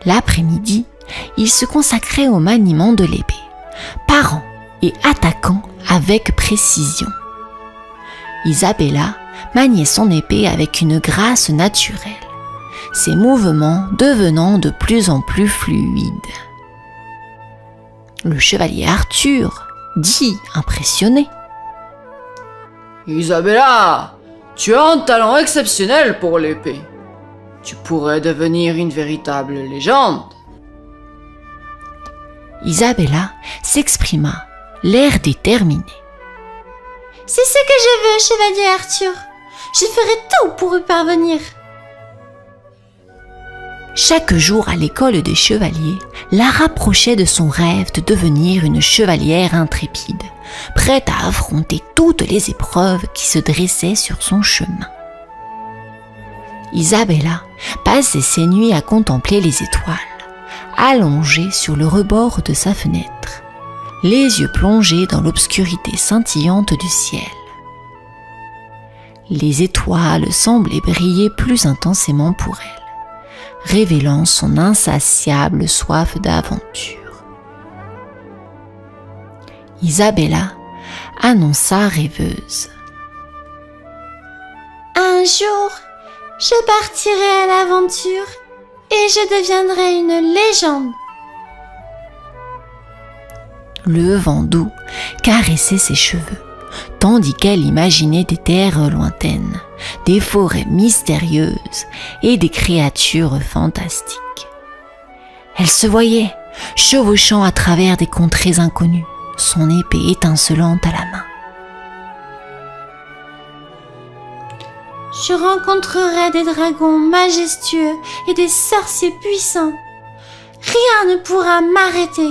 L'après-midi, il se consacrait au maniement de l'épée, parant et attaquant avec précision. Isabella maniait son épée avec une grâce naturelle, ses mouvements devenant de plus en plus fluides. Le chevalier Arthur dit impressionné. « Isabella, tu as un talent exceptionnel pour l'épée. Tu pourrais devenir une véritable légende. » Isabella s'exprima, l'air déterminé. « C'est ce que je veux, chevalier Arthur. Je ferai tout pour y parvenir. » Chaque jour à l'école des chevaliers la rapprochait de son rêve de devenir une chevalière intrépide, prête à affronter toutes les épreuves qui se dressaient sur son chemin. Isabella passait ses nuits à contempler les étoiles, allongée sur le rebord de sa fenêtre, les yeux plongés dans l'obscurité scintillante du ciel. Les étoiles semblaient briller plus intensément pour elle, révélant son insatiable soif d'aventure. Isabella annonça rêveuse. Un jour, je partirai à l'aventure et je deviendrai une légende. Le vent doux caressait ses cheveux, tandis qu'elle imaginait des terres lointaines, des forêts mystérieuses et des créatures fantastiques. Elle se voyait chevauchant à travers des contrées inconnues, son épée étincelante à la main. Je rencontrerai des dragons majestueux et des sorciers puissants. Rien ne pourra m'arrêter.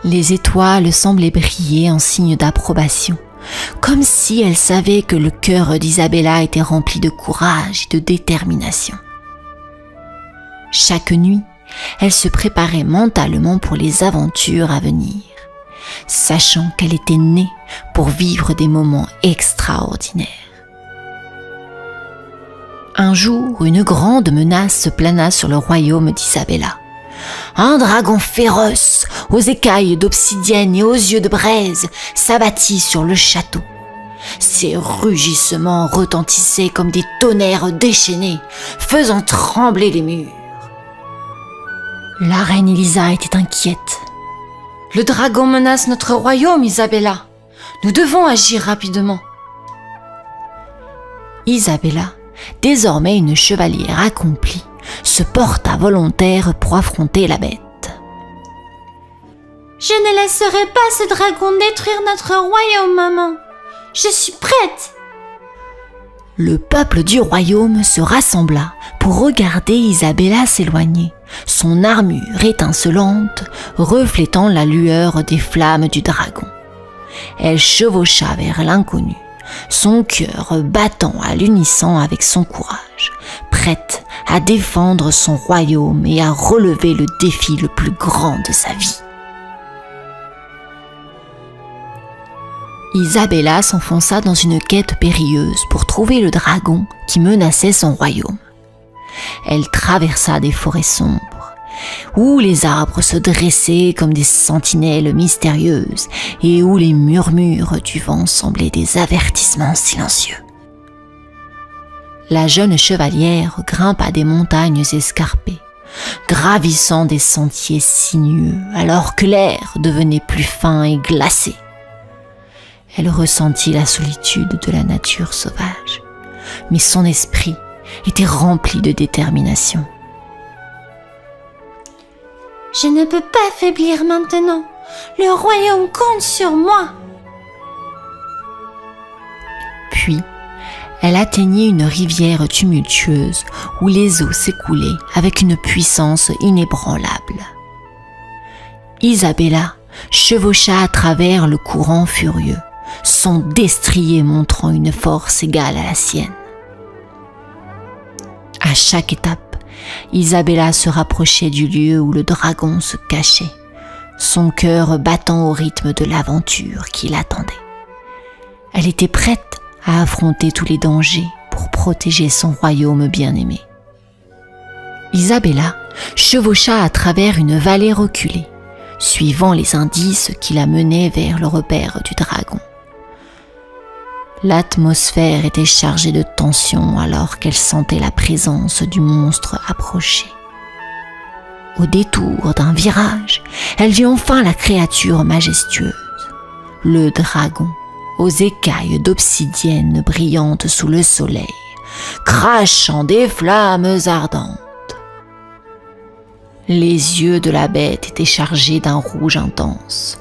Les étoiles semblaient briller en signe d'approbation, comme si elles savaient que le cœur d'Isabella était rempli de courage et de détermination. Chaque nuit, elle se préparait mentalement pour les aventures à venir, sachant qu'elle était née pour vivre des moments extraordinaires. Un jour, une grande menace se plana sur le royaume d'Isabella. Un dragon féroce, aux écailles d'obsidienne et aux yeux de braise, s'abattit sur le château. Ses rugissements retentissaient comme des tonnerres déchaînés, faisant trembler les murs. La reine Elisa était inquiète. « Le dragon menace notre royaume, Isabella. Nous devons agir rapidement. » Isabella, désormais une chevalière accomplie, se porta volontaire pour affronter la bête. Je ne laisserai pas ce dragon détruire notre royaume, maman. Je suis prête. Le peuple du royaume se rassembla pour regarder Isabella s'éloigner, son armure étincelante reflétant la lueur des flammes du dragon. Elle chevaucha vers l'inconnu, son cœur battant à l'unisson avec son courage, prête à défendre son royaume et à relever le défi le plus grand de sa vie. Isabella s'enfonça dans une quête périlleuse pour trouver le dragon qui menaçait son royaume. Elle traversa des forêts sombres, où les arbres se dressaient comme des sentinelles mystérieuses et où les murmures du vent semblaient des avertissements silencieux. La jeune chevalière grimpa des montagnes escarpées, gravissant des sentiers sinueux alors que l'air devenait plus fin et glacé. Elle ressentit la solitude de la nature sauvage, mais son esprit était rempli de détermination. Je ne peux pas faiblir maintenant. Le royaume compte sur moi. Puis, elle atteignit une rivière tumultueuse où les eaux s'écoulaient avec une puissance inébranlable. Isabella chevaucha à travers le courant furieux, son destrier montrant une force égale à la sienne. À chaque étape, Isabella se rapprochait du lieu où le dragon se cachait, son cœur battant au rythme de l'aventure qui l'attendait. Elle était prête à affronter tous les dangers pour protéger son royaume bien-aimé. Isabella chevaucha à travers une vallée reculée, suivant les indices qui la menaient vers le repère du dragon. L'atmosphère était chargée de tension alors qu'elle sentait la présence du monstre approcher. Au détour d'un virage, elle vit enfin la créature majestueuse, le dragon, aux écailles d'obsidienne brillantes sous le soleil, crachant des flammes ardentes. Les yeux de la bête étaient chargés d'un rouge intense,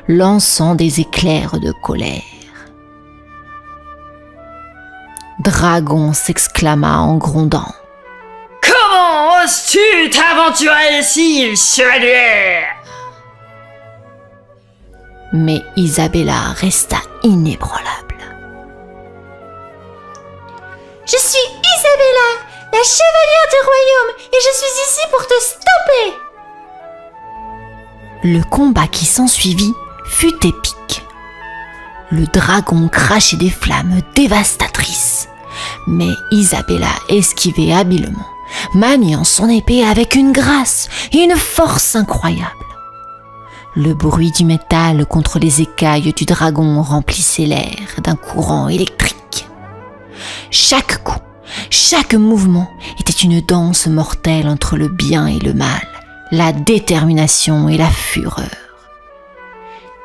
lançant des éclairs de colère. Dragon s'exclama en grondant. « Comment oses-tu t'aventurer ici, chevalier ?» Mais Isabella resta inébranlable. Je suis Isabella, la chevalière du royaume, et je suis ici pour te stopper. Le combat qui s'ensuivit fut épique. Le dragon crachait des flammes dévastatrices, mais Isabella esquivait habilement, maniant son épée avec une grâce et une force incroyables. Le bruit du métal contre les écailles du dragon remplissait l'air d'un courant électrique. Chaque coup, chaque mouvement était une danse mortelle entre le bien et le mal, la détermination et la fureur.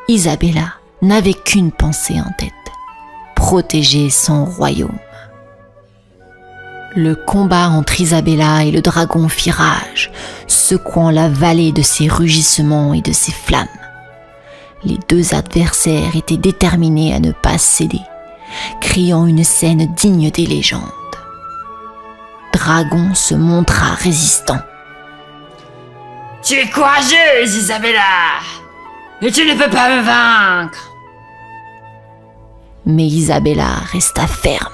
Isabella n'avait qu'une pensée en tête, protéger son royaume. Le combat entre Isabella et le dragon fit rage, secouant la vallée de ses rugissements et de ses flammes. Les deux adversaires étaient déterminés à ne pas céder, créant une scène digne des légendes. Dragon se montra résistant. « Tu es courageuse, Isabella, mais tu ne peux pas me vaincre !» Mais Isabella resta ferme.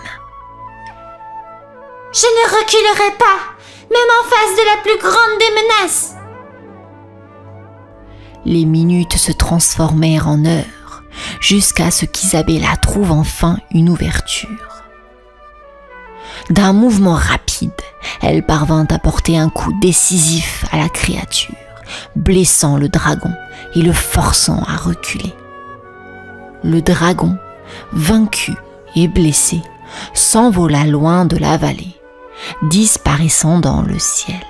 Je ne reculerai pas, même en face de la plus grande des menaces. Les minutes se transformèrent en heures, jusqu'à ce qu'Isabella trouve enfin une ouverture. D'un mouvement rapide, elle parvint à porter un coup décisif à la créature, blessant le dragon et le forçant à reculer. Le dragon, vaincu et blessé, s'envola loin de la vallée, disparaissant dans le ciel.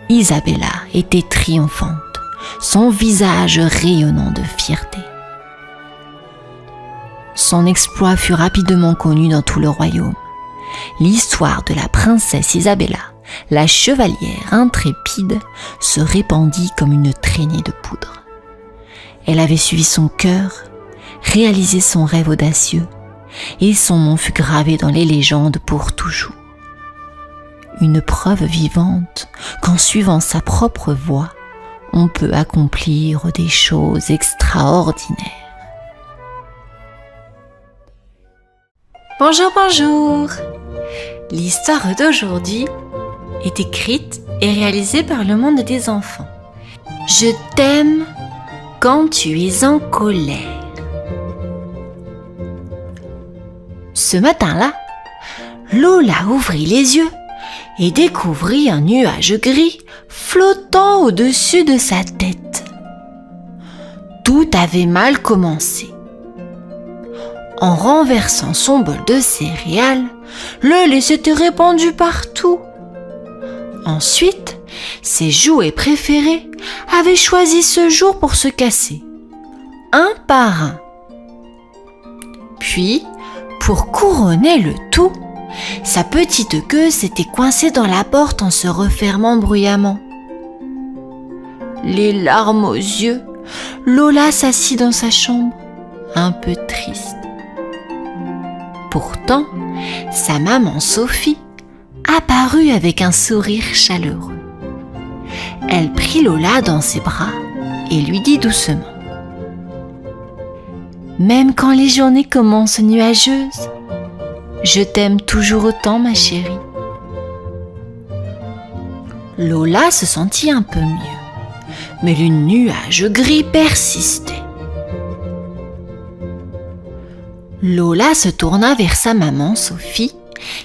Isabella était triomphante, son visage rayonnant de fierté. Son exploit fut rapidement connu dans tout le royaume. L'histoire de la princesse Isabella, la chevalière intrépide, se répandit comme une traînée de poudre. Elle avait suivi son cœur, réalisé son rêve audacieux, et son nom fut gravé dans les légendes pour toujours. Une preuve vivante qu'en suivant sa propre voie, on peut accomplir des choses extraordinaires. Bonjour, bonjour. L'histoire d'aujourd'hui est écrite et réalisée par le monde des enfants. Je t'aime quand tu es en colère. Ce matin-là, Lola ouvrit les yeux et découvrit un nuage gris flottant au-dessus de sa tête. Tout avait mal commencé. En renversant son bol de céréales, le lait s'était répandu partout. Ensuite, ses jouets préférés avaient choisi ce jour pour se casser, un par un. Puis, pour couronner le tout, sa petite queue s'était coincée dans la porte en se refermant bruyamment. Les larmes aux yeux, Lola s'assit dans sa chambre, un peu triste. Pourtant, sa maman Sophie apparut avec un sourire chaleureux. Elle prit Lola dans ses bras et lui dit doucement : « Même quand les journées commencent nuageuses, je t'aime toujours autant, ma chérie. » Lola se sentit un peu mieux, mais le nuage gris persistait. Lola se tourna vers sa maman Sophie,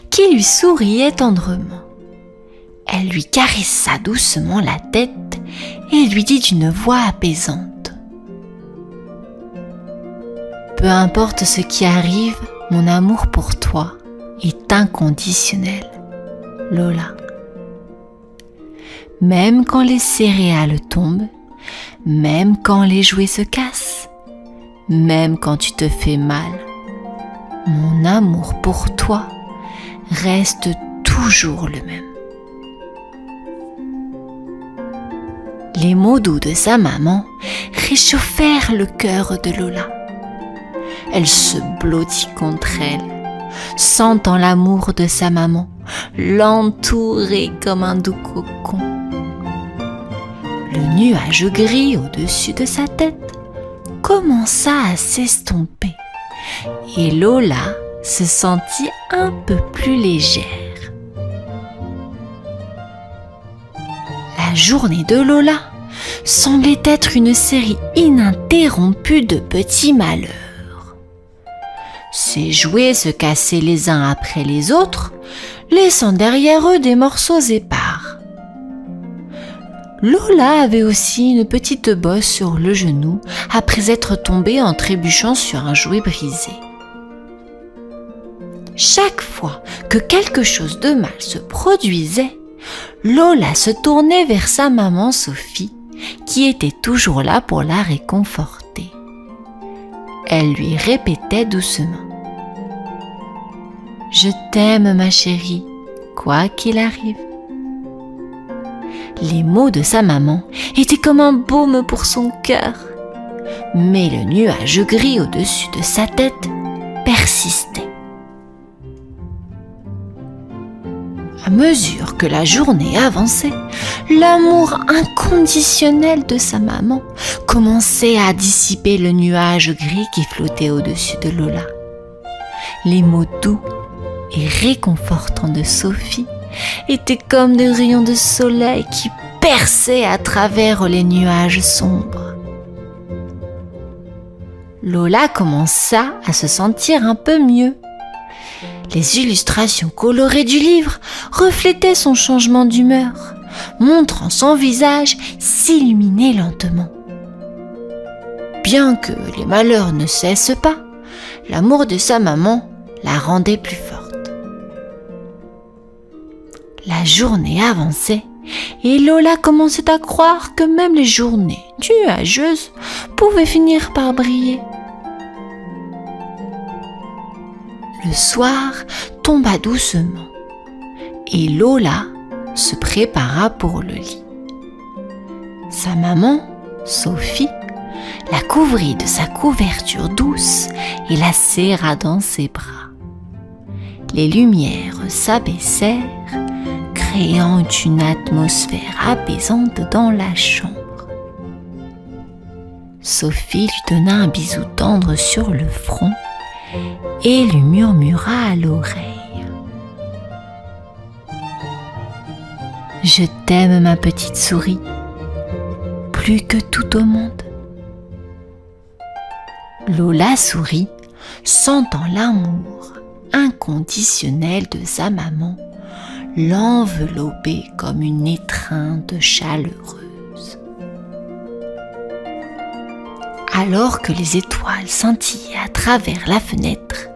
qui lui souriait tendrement. Elle lui caressa doucement la tête et lui dit d'une voix apaisante : « Peu importe ce qui arrive, mon amour pour toi est inconditionnel, Lola. Même quand les céréales tombent, même quand les jouets se cassent, même quand tu te fais mal, mon amour pour toi reste toujours le même. » Les mots doux de sa maman réchauffèrent le cœur de Lola. Elle se blottit contre elle, sentant l'amour de sa maman l'entourer comme un doux cocon. Le nuage gris au-dessus de sa tête commença à s'estomper et Lola se sentit un peu plus légère. La journée de Lola semblait être une série ininterrompue de petits malheurs. Ses jouets se cassaient les uns après les autres, laissant derrière eux des morceaux épars. Lola avait aussi une petite bosse sur le genou après être tombée en trébuchant sur un jouet brisé. Chaque fois que quelque chose de mal se produisait, Lola se tournait vers sa maman Sophie, qui était toujours là pour la réconforter. Elle lui répétait doucement : « Je t'aime, ma chérie, quoi qu'il arrive. » Les mots de sa maman étaient comme un baume pour son cœur, mais le nuage gris au-dessus de sa tête persistait. À mesure que la journée avançait, l'amour inconditionnel de sa maman commençait à dissiper le nuage gris qui flottait au-dessus de Lola. Les mots doux et réconfortants de Sophie étaient comme des rayons de soleil qui perçaient à travers les nuages sombres. Lola commença à se sentir un peu mieux. Les illustrations colorées du livre reflétaient son changement d'humeur, montrant son visage s'illuminer lentement. Bien que les malheurs ne cessent pas, l'amour de sa maman la rendait plus forte. La journée avançait et Lola commençait à croire que même les journées nuageuses pouvaient finir par briller. Le soir tomba doucement et Lola se prépara pour le lit. Sa maman, Sophie, la couvrit de sa couverture douce et la serra dans ses bras. Les lumières s'abaissèrent, créant une atmosphère apaisante dans la chambre. Sophie lui donna un bisou tendre sur le front et lui murmura à l'oreille : « Je t'aime, ma petite souris, plus que tout au monde. » Lola sourit, sentant l'amour inconditionnel de sa maman l'envelopper comme une étreinte chaleureuse. Alors que les étoiles scintillaient à travers la fenêtre,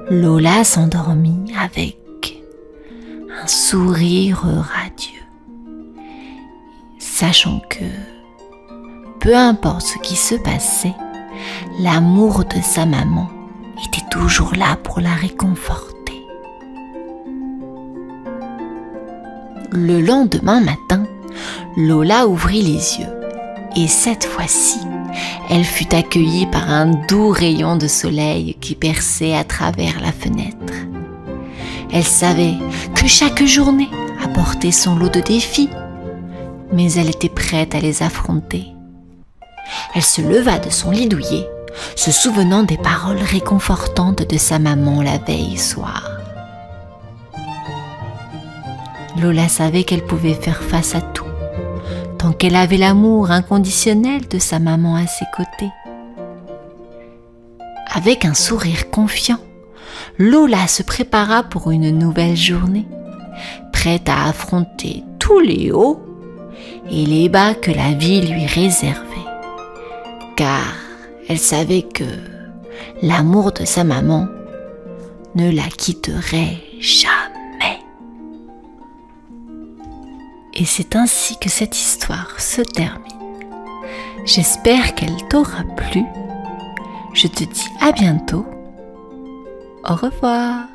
Lola s'endormit avec un sourire radieux, sachant que, peu importe ce qui se passait, l'amour de sa maman était toujours là pour la réconforter. Le lendemain matin, Lola ouvrit les yeux et cette fois-ci, elle fut accueillie par un doux rayon de soleil qui perçait à travers la fenêtre. Elle savait que chaque journée apportait son lot de défis, mais elle était prête à les affronter. Elle se leva de son lit douillet, se souvenant des paroles réconfortantes de sa maman la veille soir. Lola savait qu'elle pouvait faire face à tout, tant qu'elle avait l'amour inconditionnel de sa maman à ses côtés. Avec un sourire confiant, Lola se prépara pour une nouvelle journée, prête à affronter tous les hauts et les bas que la vie lui réservait, car elle savait que l'amour de sa maman ne la quitterait jamais. Et c'est ainsi que cette histoire se termine. J'espère qu'elle t'aura plu. Je te dis à bientôt. Au revoir.